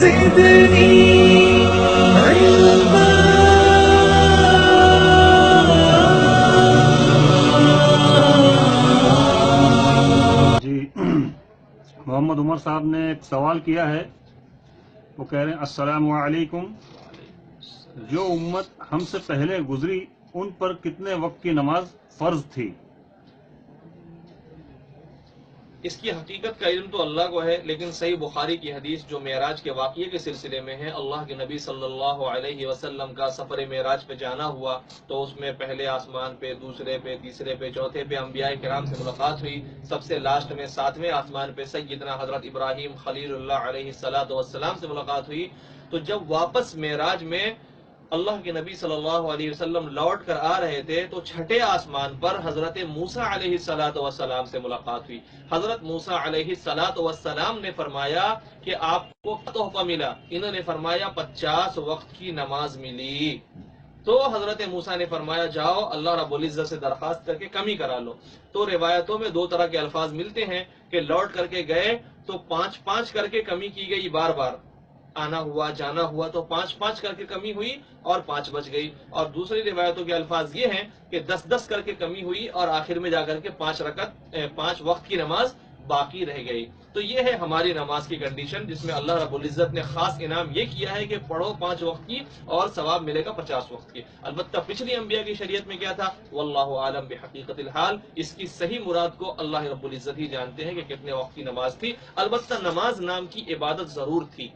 زدني علما. جی محمد عمر صاحب نے ایک سوال کیا ہے. وہ کہہ رہے ہیں السلام علیکم، جو امت ہم سے پہلے گزری ان پر کتنے وقت کی نماز فرض تھی؟ اس کی حقیقت کا علم تو اللہ کو ہے، لیکن صحیح بخاری کی حدیث جو معراج کے واقعے کے سلسلے میں ہے، اللہ کے نبی صلی اللہ علیہ وسلم کا سفر معراج پہ جانا ہوا تو اس میں پہلے آسمان پہ، دوسرے پہ، تیسرے پہ، چوتھے پہ انبیاء کرام سے ملاقات ہوئی. سب سے لاسٹ میں 7ویں آسمان پہ سیدنا حضرت ابراہیم خلیل اللہ علیہ السلام سے ملاقات ہوئی. تو جب واپس معراج میں اللہ کے نبی صلی اللہ علیہ وسلم لوٹ کر آ رہے تھے تو چھٹے آسمان پر حضرت موسیٰ علیہ السلام سے ملاقات ہوئی. حضرت موسیٰ علیہ السلام نے فرمایا کہ آپ کو کیا تحفہ ملا؟ انہوں نے فرمایا 50 وقت کی نماز ملی. تو حضرت موسیٰ نے فرمایا جاؤ اللہ رب العزت سے درخواست کر کے کمی کرا لو. تو روایتوں میں 2 طرح کے الفاظ ملتے ہیں کہ لوٹ کر کے گئے تو 5 کر کے کمی کی گئی، بار بار آنا ہوا جانا ہوا تو 5 کر کے کمی ہوئی اور 5 بچ گئی. اور دوسری روایتوں کے الفاظ یہ ہیں کہ 10 کر کے کمی ہوئی اور آخر میں جا کر کے 5 وقت کی نماز باقی رہ گئی. تو یہ ہے ہماری نماز کی کنڈیشن، جس میں اللہ رب العزت نے خاص انعام یہ کیا ہے کہ پڑھو 5 وقت کی اور ثواب ملے گا 50 وقت کی. البتہ پچھلی انبیاء کی شریعت میں کیا تھا، واللہ عالم بحقیقت الحال، اس کی صحیح مراد کو اللہ رب العزت ہی جانتے ہیں کہ کتنے وقت کی نماز تھی. البتہ نماز نام کی عبادت ضرور تھی.